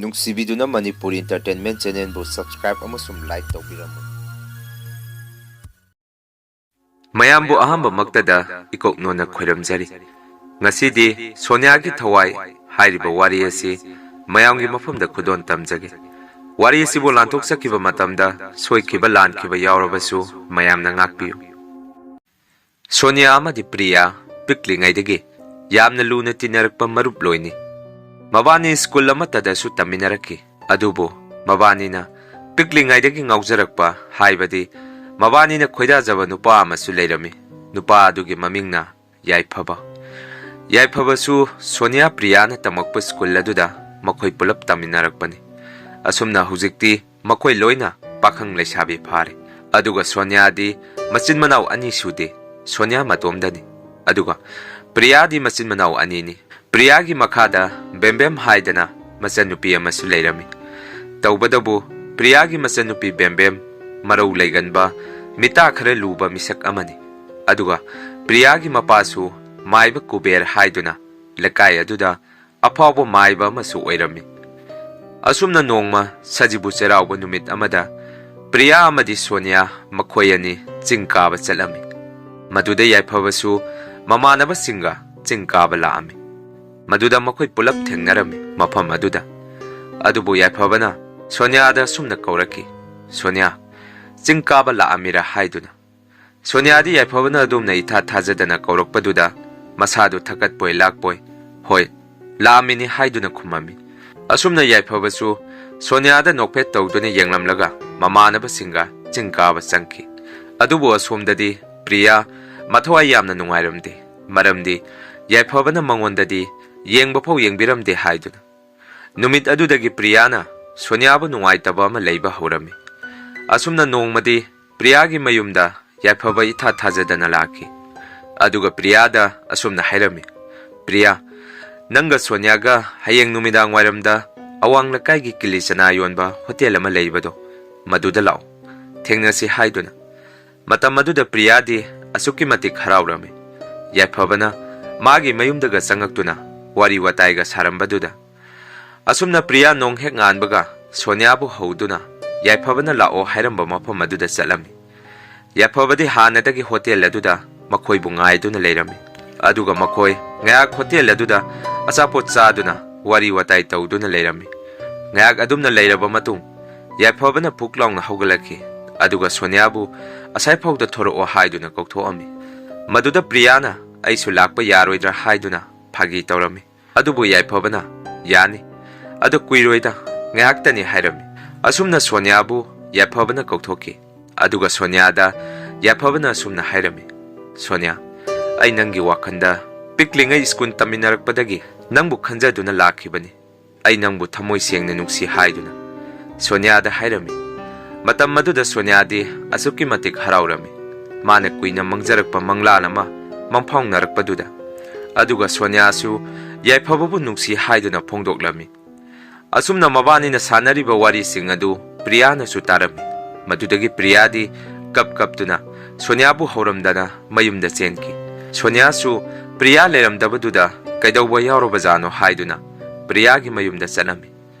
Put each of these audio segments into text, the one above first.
ꯅꯨꯡꯁꯤꯕꯤꯗꯨꯅ Manipuri entertainment ꯆꯦꯅꯦꯜꯕꯨ subscribe ꯑꯃꯁꯨꯡ like ꯇꯧꯕꯤꯔꯝꯃꯨ꯫ ꯃꯌꯥꯝꯕꯨ ꯑꯍꯥꯟꯕꯃꯛꯇꯗ ꯏꯀꯣꯛꯅꯣꯅ ꯈꯣꯏꯔꯝꯖꯔꯤ꯫ ꯉꯁꯤꯗꯤ ꯁꯣꯅꯤꯌꯥꯒꯤ ꯊꯋꯥꯏ ꯍꯥꯏꯔꯤꯕ ꯋꯥꯔꯤ ꯑꯁꯤ ꯃꯌꯥꯝꯒꯤ ꯃꯐꯝꯗ ꯈꯨꯗꯣꯟ ꯇꯝꯖꯒꯦ꯫ ꯋꯥꯔꯤ ꯑꯁꯤꯕꯨ ꯂꯥꯟꯊꯣꯛꯆꯈꯤꯕ ꯃꯇꯝꯗ ꯁꯣꯏꯈꯤꯕ ꯂꯥꯟꯈꯤꯕ ꯌꯥꯎꯔꯕꯁꯨ ꯃꯌꯥꯝꯅ ꯉꯥꯛꯄꯤꯌꯨ꯫ ꯁꯣꯅꯤꯌꯥ ꯑꯃꯗꯤ ꯄ꯭ꯔꯤꯌꯥ ꯄꯤꯛꯂꯤꯉꯩꯗꯒꯤ ꯌꯥꯝꯅ ꯂꯨꯅ ꯇꯤꯟꯅꯔꯛꯄ ꯃꯔꯨꯞꯂꯣꯏꯅꯤ꯫ ꯃꯕꯥꯅꯤ ꯁ꯭ꯀꯨꯜ ꯑꯃꯠꯇꯗꯁꯨ ꯇꯝꯃꯤꯟꯅꯔꯛꯈꯤ꯫ ꯑꯗꯨꯕꯨ ꯃꯕꯥꯅꯤꯅ ꯄꯤꯛꯂꯤꯉꯩꯗꯒꯤ ꯉꯥꯎꯖꯔꯛꯄ ꯍꯥꯏꯕꯗꯤ ꯃꯕꯥꯅꯤꯅ ꯈꯣꯏꯗꯥꯖꯕ ꯅꯨꯄꯥ ꯑꯃꯁꯨ ꯂꯩꯔꯝꯃꯤ꯫ ꯅꯨꯄꯥ ꯑꯗꯨꯒꯤ ꯃꯃꯤꯡꯅ ꯌꯥꯏꯐꯕ꯫ ꯌꯥꯏꯐꯕꯁꯨ ꯁꯣꯅꯤꯌꯥ ꯄ꯭ꯔꯤꯌꯥꯅ ꯇꯝꯃꯛꯄ ꯁ꯭ꯀꯨꯜ ꯑꯗꯨꯗ ꯃꯈꯣꯏ ꯄꯨꯂꯞ ꯇꯝꯃꯤꯟꯅꯔꯛꯄꯅꯤ꯫ ꯑꯁꯨꯝꯅ ꯍꯧꯖꯤꯛꯇꯤ ꯃꯈꯣꯏ ꯂꯣꯏꯅ ꯄꯥꯈꯪ ꯂꯩꯁꯥꯕꯤ ꯐꯥꯔꯦ꯫ ꯑꯗꯨꯒ ꯁꯣꯅꯤꯌꯥꯗꯤ ꯃꯆꯤꯟ ꯃꯅꯥꯎ ꯑꯅꯤ ꯁꯨꯗꯦ꯫ ꯁꯣꯅꯤꯌꯥ ꯃꯇꯣꯝꯗꯅꯤ꯫ ꯑꯗꯨꯒ ꯄ꯭ꯔꯤꯌꯥꯗꯤ ꯃꯆꯤꯟ ꯃꯅꯥꯎ ꯑꯅꯤꯅꯤ꯫ ꯄ꯭ꯔꯤꯌꯥꯒꯤ ꯃꯈꯥꯗ ꯕꯦꯝꯕꯦꯝ ꯍꯥꯏꯗꯅ ꯃꯆꯟꯅꯨꯄꯤ ꯑꯃꯁꯨ ꯂꯩꯔꯝꯃꯤ꯫ ꯇꯧꯕꯗꯕꯨ ꯄ꯭ꯔꯤꯌꯥꯒꯤ ꯃꯆꯟꯅꯨꯄꯤ ꯕꯦꯝꯕꯦꯝ ꯃꯔꯧ ꯂꯩꯒꯟꯕ ꯃꯤꯇꯥ ꯈꯔ ꯂꯨꯕ ꯃꯤꯁꯛ ꯑꯃꯅꯤ꯫ ꯑꯗꯨꯒ ꯄ꯭ꯔꯤꯌꯥꯒꯤ ꯃꯄꯥꯁꯨ ꯃꯥꯏꯕ ꯀꯨꯕꯦꯔ ꯍꯥꯏꯗꯨꯅ ꯂꯩꯀꯥꯏ ꯑꯗꯨꯗ ꯑꯐꯥꯎꯕ ꯃꯥꯏꯕ ꯑꯃꯁꯨ ꯑꯣꯏꯔꯝꯃꯤ꯫ ꯑꯁꯨꯝꯅ ꯅꯣꯡꯃ ꯁꯖꯤꯕꯨ ꯆꯩꯔꯥꯎꯕ ꯅꯨꯃꯤꯠ ꯑꯃꯗ ꯄ꯭ꯔꯤꯌꯥ ꯑꯃꯗꯤ ꯁꯣꯅꯤꯌꯥ ꯃꯈꯣꯏ ꯑꯅꯤ ꯆꯤꯡ ꯀꯥꯕ ꯆꯠꯂꯝꯃꯤ꯫ ꯃꯗꯨꯗ ꯌꯥꯏꯐꯕꯁꯨ ꯃꯃꯥꯟꯅꯕꯁꯤꯡꯒ ꯆꯤꯡ ꯀꯥꯕ ꯂꯥꯛꯑꯝꯃꯤ꯫ ꯃꯗꯨꯗ ꯃꯈꯣꯏ ꯄꯨꯂꯞ ꯊꯦꯡꯅꯔꯝꯃꯤ ꯃꯐꯝ ꯑꯗꯨꯗ꯫ ꯑꯗꯨꯕꯨ ꯌꯥꯏꯐꯕꯅ ꯁꯣꯅꯤꯌꯥꯗ ꯑꯁꯨꯝꯅ ꯀꯧꯔꯛꯈꯤ, "ꯁꯣꯅꯤꯌꯥ, ꯆꯤꯡ ꯀꯥꯕ ꯂꯥꯛꯑꯝꯃꯤꯔꯥ?" ꯍꯥꯏꯗꯨꯅ꯫ ꯁꯣꯅꯤꯌꯥꯗꯤ ꯌꯥꯏꯐꯕꯅ ꯑꯗꯨꯝꯅ ꯏꯊꯥ ꯊꯥꯖꯗꯅ ꯀꯧꯔꯛꯄꯗꯨꯗ ꯃꯁꯥꯗꯨ ꯊꯀꯠꯄꯣꯏ ꯂꯥꯛꯄꯣꯏ "ꯍꯣꯏ, ꯂꯥꯛꯑꯝꯃꯤꯅꯤ" ꯍꯥꯏꯗꯨꯅ ꯈꯨꯝꯃꯝꯃꯤ꯫ ꯑꯁꯨꯝꯅ ꯌꯥꯏꯐꯕꯁꯨ ꯁꯣꯅꯤꯌꯥꯗ ꯅꯣꯛꯐꯦꯠ ꯇꯧꯗꯨꯅ ꯌꯦꯡꯂꯝꯂꯒ ꯃꯃꯥꯟꯅꯕꯁꯤꯡꯒ ꯆꯤꯡ ꯀꯥꯕ ꯆꯪꯈꯤ꯫ ꯑꯗꯨꯕꯨ ꯑꯁꯣꯝꯗꯗꯤ ꯄ꯭ꯔꯤꯌꯥ ꯃꯊꯋꯥꯏ ꯌꯥꯝꯅ ꯅꯨꯡꯉꯥꯏꯔꯝꯗꯦ꯫ ꯃꯔꯝꯗꯤ ꯌꯥꯏꯐꯕꯅ ꯃꯉꯣꯟꯗꯗꯤ ꯌꯦꯡꯕꯐꯥꯎ ꯌꯦꯡꯕꯤꯔꯝꯗꯦ ꯍꯥꯏꯗꯨꯅ꯫ ꯅꯨꯃꯤꯠ ꯑꯗꯨꯗꯒꯤ ꯄ꯭ꯔꯤꯌꯥꯅ ꯁꯣꯅꯤꯌꯥꯕꯨ ꯅꯨꯡꯉꯥꯏꯇꯕ ꯑꯃ ꯂꯩꯕ ꯍꯧꯔꯝꯃꯤ꯫ ꯑꯁꯨꯝꯅ ꯅꯣꯡꯃꯗꯤ ꯄ꯭ꯔꯤꯌꯥꯒꯤ ꯃꯌꯨꯝꯗ ꯌꯥꯏꯐꯕ ꯏꯊꯥ ꯊꯥꯖꯗꯅ ꯂꯥꯛꯈꯤ꯫ ꯑꯗꯨꯒ ꯄ꯭ꯔꯤꯌꯥꯗ ꯑꯁꯨꯝꯅ ꯍꯥꯏꯔꯝꯃꯤ, "ꯄ꯭ꯔꯤꯌꯥ, ꯅꯪꯒ ꯁꯣꯅꯤꯌꯥꯒ ꯍꯌꯦꯡ ꯅꯨꯃꯤꯗꯥꯡ ꯋꯥꯏꯔꯝꯗ ꯑꯋꯥꯡ ꯂꯩꯀꯥꯏꯒꯤ ꯀꯤꯂꯤ ꯆꯅꯥ ꯌꯣꯟꯕ ꯍꯣꯇꯦꯜ ꯑꯃ ꯂꯩꯕꯗꯣ ꯃꯗꯨꯗ ꯂꯥꯛꯑꯣ, ꯊꯦꯡꯅꯁꯤ" ꯍꯥꯏꯗꯨꯅ꯫ ꯃꯇꯝ ꯑꯗꯨꯗ ꯄ꯭ꯔꯤꯌꯥꯗꯤ ꯑꯁꯨꯛꯀꯤ ꯃꯇꯤꯛ ꯍꯔꯥꯎꯔꯝꯃꯤ꯫ ꯌꯥꯏꯐꯕꯅ ꯃꯥꯒꯤ ꯃꯌꯨꯝꯗꯒ ꯆꯪꯉꯛꯇꯨꯅ ꯋꯥꯔꯤ ꯋꯥꯇꯥꯏꯒ ꯁꯥꯔꯝꯕꯗꯨꯗ꯫ ꯑꯁꯨꯝꯅ ꯄ꯭ꯔꯤꯌꯥ ꯅꯣꯡ ꯍꯦꯛ ꯉꯥꯟꯕꯒ ꯁꯣꯅꯤꯌꯥꯕꯨ ꯍꯧꯗꯨꯅ ꯌꯥꯏꯐꯕꯅ ꯂꯥꯛꯑꯣ ꯍꯥꯏꯔꯝꯕ ꯃꯐꯝ ꯑꯗꯨꯗ ꯆꯠꯂꯝꯃꯤ꯫ ꯌꯥꯏꯐꯕꯗꯤ ꯍꯥꯟꯅꯗꯒꯤ ꯍꯣꯇꯦꯜ ꯑꯗꯨꯗ ꯃꯈꯣꯏꯕꯨ ꯉꯥꯏꯗꯨꯅ ꯂꯩꯔꯝꯃꯤ꯫ ꯑꯗꯨꯒ ꯃꯈꯣꯏ ꯉꯥꯏꯍꯥꯛ ꯍꯣꯇꯦꯜ ꯑꯗꯨꯗ ꯑꯆꯥꯄꯣꯠ ꯆꯥꯗꯨꯅ ꯋꯥꯔꯤ ꯋꯥꯇꯥꯏ ꯇꯧꯗꯨꯅ ꯂꯩꯔꯝꯃꯤ꯫ ꯉꯥꯏꯍꯥꯛ ꯑꯗꯨꯝꯅ ꯂꯩꯔꯕ ꯃꯇꯨꯡ ꯌꯥꯏꯐꯕꯅ ꯐꯨꯛ ꯂꯥꯎꯅ ꯍꯧꯒꯠꯂꯛꯈꯤ꯫ ꯑꯗꯨꯒ ꯁꯣꯅꯤꯌꯥꯕꯨ ꯑꯁꯥꯏꯐꯥꯎꯗ ꯊꯣꯔꯛꯑꯣ ꯍꯥꯏꯗꯨꯅ ꯀꯧꯊꯣꯛꯑꯝꯃꯤ꯫ ꯃꯗꯨꯗ ꯄ꯭ꯔꯤꯌꯥꯅ ꯑꯩꯁꯨ ꯂꯥꯛꯄ ꯌꯥꯔꯣꯏꯗ꯭ꯔꯥ ꯍꯥꯏꯗꯨꯅ ꯐꯥꯒꯤ ꯇꯧꯔꯝꯃꯤ꯫ ꯑꯗꯨꯕꯨ ꯌꯥꯏꯐꯕꯅ "ꯌꯥꯅꯤ, ꯑꯗꯨ ꯀꯨꯏꯔꯣꯏꯗ, ꯉꯥꯏꯍꯥꯛꯇꯅꯤ" ꯍꯥꯏꯔꯝꯃꯤ꯫ ꯑꯁꯨꯝꯅ ꯁꯣꯅꯤꯌꯥꯕꯨ ꯌꯥꯏꯐꯕꯅ ꯀꯧꯊꯣꯛꯈꯤ꯫ ꯑꯗꯨꯒ ꯁꯣꯅꯤꯌꯥꯗ ꯌꯥꯏꯐꯕꯅ ꯑꯁꯨꯝꯅ ꯍꯥꯏꯔꯝꯃꯤ, "ꯁꯣꯅꯤꯌꯥ, ꯑꯩ ꯅꯪꯒꯤ ꯋꯥꯈꯜꯗ ꯄꯤꯛꯂꯤꯉꯩ ꯁ꯭ꯀꯨꯜ ꯇꯝꯃꯤꯟꯅꯔꯛꯄꯗꯒꯤ ꯅꯪꯕꯨ ꯈꯟꯖꯗꯨꯅ ꯂꯥꯛꯈꯤꯕꯅꯤ꯫ ꯑꯩ ꯅꯪꯕꯨ ꯊꯃꯣꯏ ꯁꯦꯡꯅ ꯅꯨꯡꯁꯤ" ꯍꯥꯏꯗꯨꯅ ꯁꯣꯅꯤꯌꯥꯗ ꯍꯥꯏꯔꯝꯃꯤ꯫ ꯃꯇꯝ ꯑꯗꯨꯗ ꯁꯣꯅꯤꯌꯥꯗꯤ ꯑꯁꯨꯛꯀꯤ ꯃꯇꯤꯛ ꯍꯔꯥꯎꯔꯝꯃꯤ, ꯃꯥꯅ ꯀꯨꯏꯅ ꯃꯪꯖꯔꯛꯄ ꯃꯪꯂꯥꯟ ꯑꯃ ꯃꯪꯐꯥꯎꯅꯔꯛꯄꯗꯨꯗ꯫ ꯑꯗꯨꯒ ꯁꯣꯅꯤꯌꯥꯁꯨ ꯌꯥꯏꯐꯕꯕꯨ ꯅꯨꯡꯁꯤ ꯍꯥꯏꯗꯨꯅ ꯐꯣꯡꯗꯣꯛꯂꯝꯃꯤ꯫ ꯑꯁꯨꯝꯅ ꯃꯕꯥꯅꯤꯅ ꯁꯥꯟꯅꯔꯤꯕ ꯋꯥꯔꯤꯁꯤꯡ ꯑꯗꯨ ꯄ꯭ꯔꯤꯌꯥꯅꯁꯨ ꯇꯥꯔꯝꯃꯤ꯫ ꯃꯗꯨꯗꯒꯤ ꯄ꯭ꯔꯤꯌꯥꯗꯤ ꯀꯞꯇꯨꯅ ꯁꯣꯅꯤꯌꯥꯕꯨ ꯍꯧꯔꯝꯗꯅ ꯃꯌꯨꯝꯗ ꯆꯦꯟꯈꯤ꯫ ꯁꯣꯅꯤꯌꯥꯁꯨ ꯄ꯭ꯔꯤꯌꯥ ꯂꯩꯔꯝꯗꯕꯗꯨꯗ ꯀꯩꯗꯧꯕ ꯌꯥꯎꯔꯕꯖꯥꯠꯅꯣ ꯍꯥꯏꯗꯨꯅ ꯄ꯭ꯔꯤꯌꯥꯒꯤ ꯃꯌꯨꯝꯗ ꯆꯠꯂꯝꯃꯤ꯫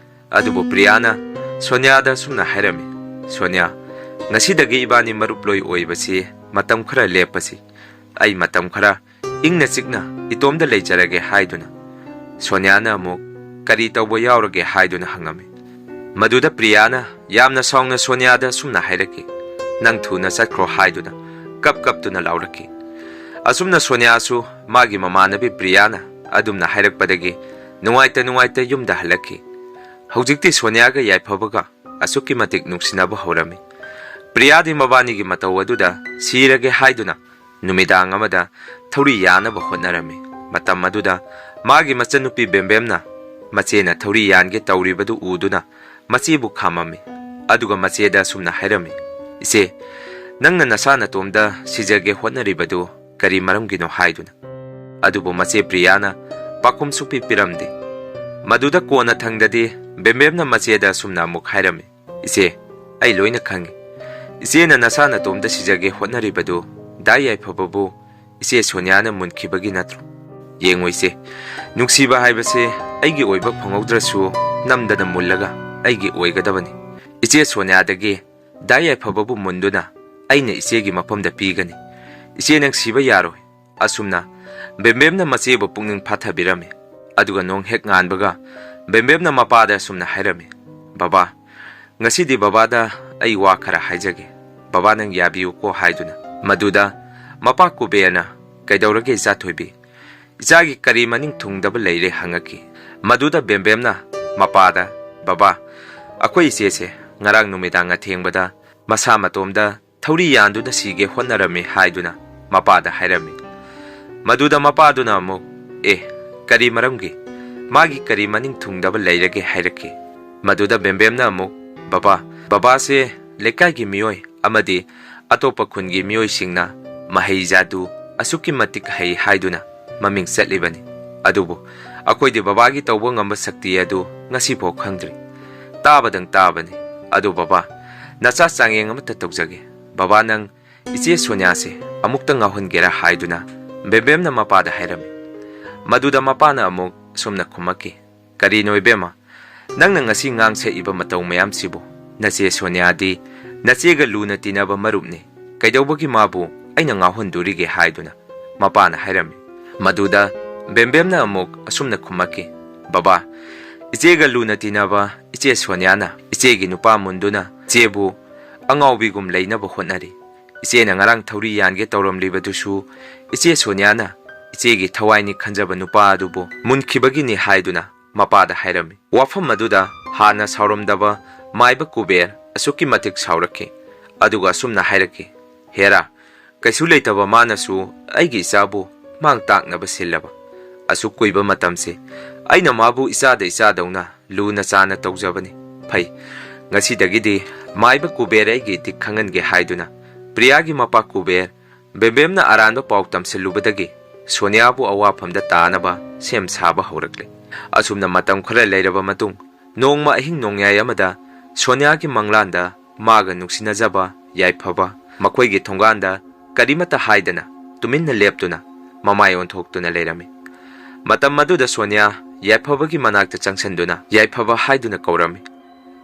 ꯑꯗꯨꯕꯨ ꯄ꯭ꯔꯤꯌꯥꯅ ꯁꯣꯅꯤꯌꯥꯗ ꯑꯁꯨꯝꯅ ꯍꯥꯏꯔꯝꯃꯤ, "ꯁꯣꯅꯤꯌꯥ, ꯉꯁꯤꯗꯒꯤ ꯏꯕꯥꯅꯤ ꯃꯔꯨꯞꯂꯣꯏ ꯑꯣꯏꯕꯁꯤ ꯃꯇꯝ ꯈꯔ ꯂꯦꯞꯄꯁꯤ꯫ ꯑꯩ ꯃꯇꯝ ꯈꯔ ꯏꯪꯅ ꯆꯤꯛꯅ ꯏꯇꯣꯝꯗ ꯂꯩꯖꯔꯒꯦ" ꯍꯥꯏꯗꯨꯅ꯫ ꯁꯣꯅꯤꯌꯥꯅ ꯑꯃꯨꯛ "ꯀꯔꯤ ꯇꯧꯕ ꯌꯥꯎꯔꯒꯦ?" ꯍꯥꯏꯗꯨꯅ ꯍꯪꯉꯝꯃꯤ꯫ ꯃꯗꯨꯗ ꯄ꯭ꯔꯤꯌꯥꯅ ꯌꯥꯝꯅ ꯁꯥꯎꯅ ꯁꯣꯅꯤꯌꯥꯗ ꯑꯁꯨꯝꯅ ꯍꯥꯏꯔꯛꯈꯤ, "ꯅꯪ ꯊꯨꯅ ꯆꯠꯈ꯭ꯔꯣ" ꯍꯥꯏꯗꯨꯅ ꯀꯞꯇꯨꯅ ꯂꯥꯎꯔꯛꯈꯤ꯫ ꯑꯁꯨꯝꯅ ꯁꯣꯅꯤꯌꯥꯁꯨ ꯃꯥꯒꯤ ꯃꯃꯥꯟꯅꯕꯤ ꯄ꯭ꯔꯤꯌꯥꯅ ꯑꯗꯨꯝꯅ ꯍꯥꯏꯔꯛꯄꯗꯒꯤ ꯅꯨꯡꯉꯥꯏꯇ ꯌꯨꯝꯗ ꯍꯜꯂꯛꯈꯤ꯫ ꯍꯧꯖꯤꯛꯇꯤ ꯁꯣꯅꯤꯌꯥꯒ ꯌꯥꯏꯐꯕꯒ ꯑꯁꯨꯛꯀꯤ ꯃꯇꯤꯛ ꯅꯨꯡꯁꯤꯅꯕ ꯍꯧꯔꯝꯃꯤ꯫ ꯄ꯭ꯔꯤꯌꯥꯗꯤ ꯃꯕꯥꯅꯤꯒꯤ ꯃꯇꯧ ꯑꯗꯨꯗ ꯁꯤꯔꯒꯦ ꯍꯥꯏꯗꯨꯅ ꯅꯨꯃꯤꯗꯥꯡ ꯑꯃꯗ ꯊꯧꯔꯤ ꯌꯥꯅꯕ ꯍꯣꯠꯅꯔꯝꯃꯤ꯫ ꯃꯇꯝ ꯑꯗꯨꯗ ꯃꯥꯒꯤ ꯃꯆꯟꯅꯨꯄꯤ ꯕꯦꯝꯕꯦꯝꯅ ꯃꯆꯦꯅ ꯊꯧꯔꯤ ꯌꯥꯟꯒꯦ ꯇꯧꯔꯤꯕꯗꯨ ꯎꯗꯨꯅ ꯃꯆꯦꯕꯨ ꯈꯥꯝꯃꯝꯃꯤ꯫ ꯑꯗꯨꯒ ꯃꯆꯦꯗ ꯑꯁꯨꯝꯅ ꯍꯥꯏꯔꯝꯃꯤ, "ꯏꯆꯦ, ꯅꯪꯅ ꯅꯁꯥ ꯅꯇꯣꯝꯗ ꯁꯤꯖꯒꯦ ꯍꯣꯠꯅꯔꯤꯕꯗꯨ ꯀꯔꯤ ꯃꯔꯝꯒꯤꯅꯣ?" ꯍꯥꯏꯗꯨꯅ꯫ ꯑꯗꯨꯕꯨ ꯃꯆꯦ ꯄ꯭ꯔꯤꯌꯥꯅ ꯄꯥꯎꯈꯨꯝ ꯁꯨꯛꯄꯤ ꯄꯤꯔꯝꯗꯦ꯫ ꯃꯗꯨꯗ ꯀꯣꯟꯅ ꯊꯪꯗꯗꯤ ꯕꯦꯝꯕꯦꯝꯅ ꯃꯆꯦꯗ ꯑꯁꯨꯝꯅ ꯑꯃꯨꯛ ꯍꯥꯏꯔꯝꯃꯤ, "ꯏꯆꯦ, ꯑꯩ ꯂꯣꯏꯅ ꯈꯪꯏ꯫ ꯏꯆꯦꯅ ꯅꯁꯥ ꯅꯇꯣꯝꯗ ꯁꯤꯖꯒꯦ ꯍꯣꯠꯅꯔꯤꯕꯗꯨ ꯗꯥ ꯌꯥꯏꯐꯕꯕꯨ ꯏꯆꯦ ꯁꯣꯅꯤꯌꯥꯅ ꯃꯨꯟꯈꯤꯕꯒꯤ ꯅꯠꯇ꯭ꯔꯣ? ꯌꯦꯡꯉꯨ ꯏꯆꯦ, ꯅꯨꯡꯁꯤꯕ ꯍꯥꯏꯕꯁꯦ ꯑꯩꯒꯤ ꯑꯣꯏꯕ ꯐꯪꯍꯧꯗ꯭ꯔꯁꯨ namdana mullaga aigi oigadabani iche Soniadagi dai yaifababu munduna aina ichegi mafamda pigani iche nang siba yaroi asumna bembemna machebu pungning phathabirame aduga nong hek nganbaga bembemna mapada asumna hairame baba ngasidi babada ai wa khara haijage baba nang yabiu ko haiduna maduda mapa kubena kaidaurage zathoibi ichagi kari maning thungdaba leire hangaki maduda bembemna mapada baba akoi ichese ngarang numidang athengbada masa matomda thauri yanduda sige honnarame haiduna mapada hairame maduda mapaduna amu kari maramgi magi kari maning thungdaba leirage hairake maduda bembemna amu baba se lekai gi mioi amadi atopa khungi mioi singna mahai jadu asuki matik hai haiduna maming setlibani adubu akoidi baba gi tawbo ngamba sakti adu ngasi pho khangdri tabadang tabani adu baba nacha changeng amata tawjage baba nang iche Sonia se amukta ngahongera haiduna bembemna mapada hairami maduda mapana amuk sumna khumaki kari noibema nangna ngasi ngangse iba mataw mayam sibo nache Sonia di nachega luna tinaba marupni kaidawbagi mabu aina ngahondurige haiduna mapana hairami maduda bembemna amuk asumna khumaki baba ichega luna tinaba iche Sonia na ichegi nupa munduna chebu angawbigum leinaba hotnari iche na ngarang thauri yange tawramlibadusu iche Sonia na ichegi thawaini khanjaba nupa adubu munkibagi ni haiduna mapada hairami wafam maduda hana sauramdaba maiba kuber asuki matik saurake aduga sumna hairake hera kaisu leitaba manasu aigi isabu mang taknaba sillaba asuk kuiba matamse aina mabu isa dauna luna chana tawjabani phai ngasi dagidi maiba kuber aigi tik khangange haiduna priyagi mapa kuber bembemna aranba pautam selubadagi Sonia bu awafamda tanaba sem saba haurakle asumna matam khara leiraba matung nongma ahing nongyay amada Sonia gi manglanda maga nuksinajaba yaifaba makoigi thonganda karimata haidana tuminna leptuna mamai onthoktuna leirame matam maduda Sonia yaifabagi manakta changsanduna yaifaba haiduna kaurame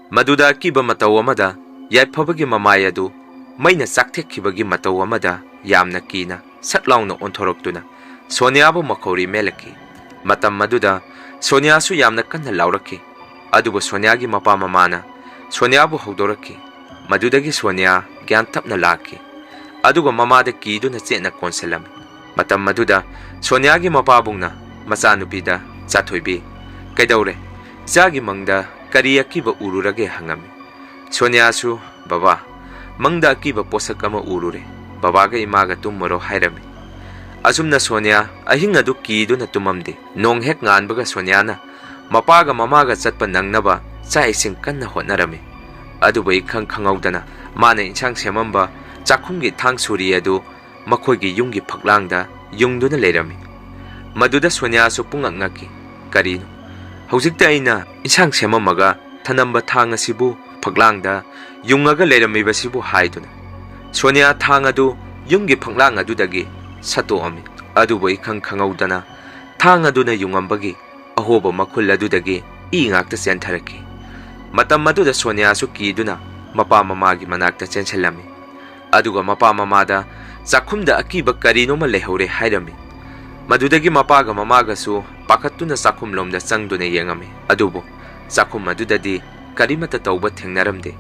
maduda kiba mataw amada yaifabagi mamai adu maina sakthekhibagi mataw amada yamna kina satlawna onthoroktuna Sonia bu makhori melaki matam maduda Sonia su yamna kanna lauraki adubu Sonia gi mapa mamana Sonia bu hawdoraki madudagi Sonia gyan tapna laki adugo mamada kiduna chena konselami matam maduda Sonia gi mapa bungna macha nupida chathoibi kaidawre jagi mangda kari akiba ururage hangami Sonia su baba mangda akiba posakama urure baba ga imaga tummaro hairami asumna Sonia ahinga du kiduna tumamde nong hek nganbaga Sonia na mapaga mamaga chatpa nangnaba chai sing kanna hotnarame adubai khangawdana mana insang semamba chakhumgi thang suri adu makhoigi yunggi phaklangda yungduna leirami maduda Sonia su pungangaki karino hojikta aina insang semamaga thanamba thang asibu phaklangda yungaga leirami basibu haiduna Sonia thang adu yunggi phaklang adudagi sato ami adubai khangawdana thang aduna yungambagi ahoba makhul adudagi ngakta chentharaki matam maduda Sonia su kiduna mapa mamagi manakta chenselami aduga mapa mamada chakhumda akiba karino ma lehore hairami madudagi mapaga mamaga su pakhattuna chakhum lomda changduna yengami adubo chakhum madudadi karimata tawba thengnaramde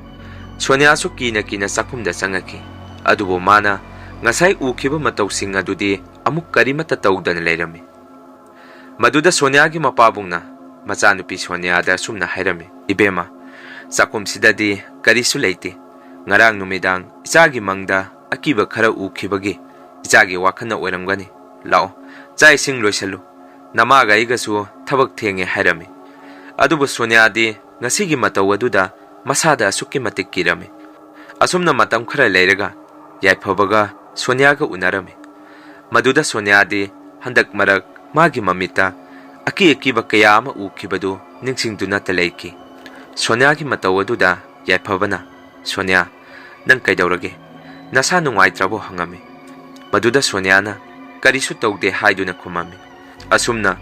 Sonia su kina chakhumda changaki adubo mana ngasai ukhiba matawsing adudi amuk karimata tawdana leirami maduda Sonia gi mapabungna machanupi Sonia da sumna hairami ibema chakum sidadi karisu leite ngarang numidang ichagi mangda akiba khara ukhibagi ichagi wakhana oiramgani lao chai sing loisalu namaga igasu thabak thenge hairami adubu Sonia di ngasigi mataw aduda masada suki matik kirami asumna matam khara leiraga yaiphabaga Sonia ga unarami maduda Sonia di handak marak magi mamita akiba kaya ama ukhibadu ningsingduna talaiki Sonia gi mataw aduda yaiphabana Sonia nang kaidawrage nasa nungaitrabo hangami maduda Sonia na karisu tawde haiduna khumami asumna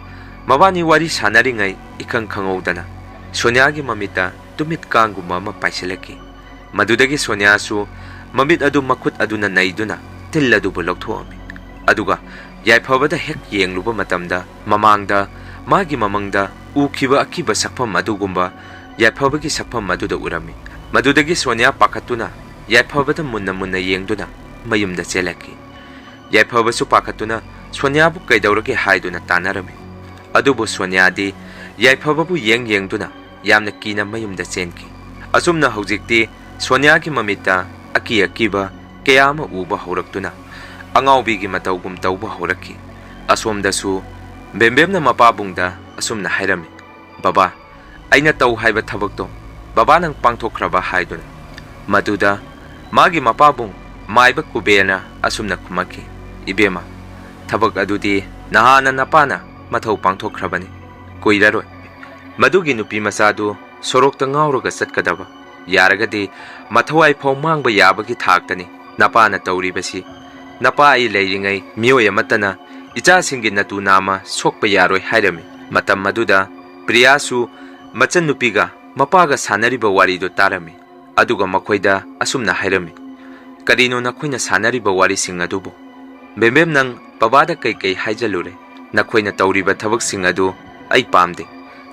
mabani wari sanaringai ikang khangawdana Soniagi mamita tumit kanguma mapaisilaki. Madudagi Sonia su mamit adu makut aduna naiduna til adu bulokthumi. Aduga yaifabada hek yengluba matamda mamangda magi mamangda ukhiba akiba sakpham adugumba yaifabagi sakpham maduda urami. Madudagi Sonia pakatuna yaifabada munna munna yengduna mayumda chelaki. Yaifabasu pakatuna Sonia bu kaidawrage haiduna tanarami. Adubu Sonia di yaifababu yengduna yamna kina mayumda chenki. Asumna hojikti Sonia ki mamita akiba kayama uba horaktuna angawbigi matawgum tawba horaki. Asomdasu bembemna mapabungda asumna hairami. Baba aina taw haiba thabakto baba nang pangthokraba haiduna. Maduda magi mapabung maiba kubena asumna kumaki. Ibema thabak adudi nahana napana mathau pangthokrabani koiraroi. Madugi nupi masadu sorokta ngawraga satkadaba yaragadi mathawai phau mangba yabagi thaktani napana tawribasi. Napa ai leiringai mioy amatana icha singi natu nama sokpa yaroi hairami. Matam maduda Priyasu machan nupiga mapaga sanariba warido tarami. Aduga makoida asumna hairami. Karino nakoina sanariba wari sing adubo. Bembem nang babada kai haijalure. Nakoina tawriba thabak sing adu ai pamde.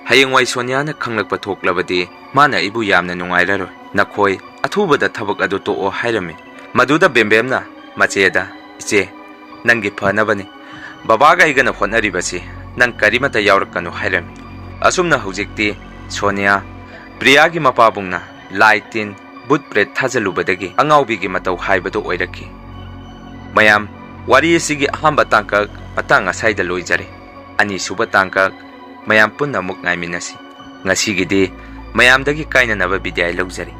Hayengwai Sonia na khanglakpa thoklabadi mana ibu yamna nungairaroi. Nakoi athubada thabak adu to o hairami. Maduda bembem na Macheda, iche, nangi phanabani. Babaga igana honaribasi, nang karimata yaurakanu hairami. Asumna hujikti Sonia, Priyagi mapabungna, laitin, budpret thajalubadagi, angawbigi mataw haibado oiraki. Mayam, wari sigi ahamba tangkak, matang asayda loijare. Ani suba tangkak, mayam punna muk ngaiminasi. Ngasigidi, mayam dagi kaina naba bidiyay lawjari.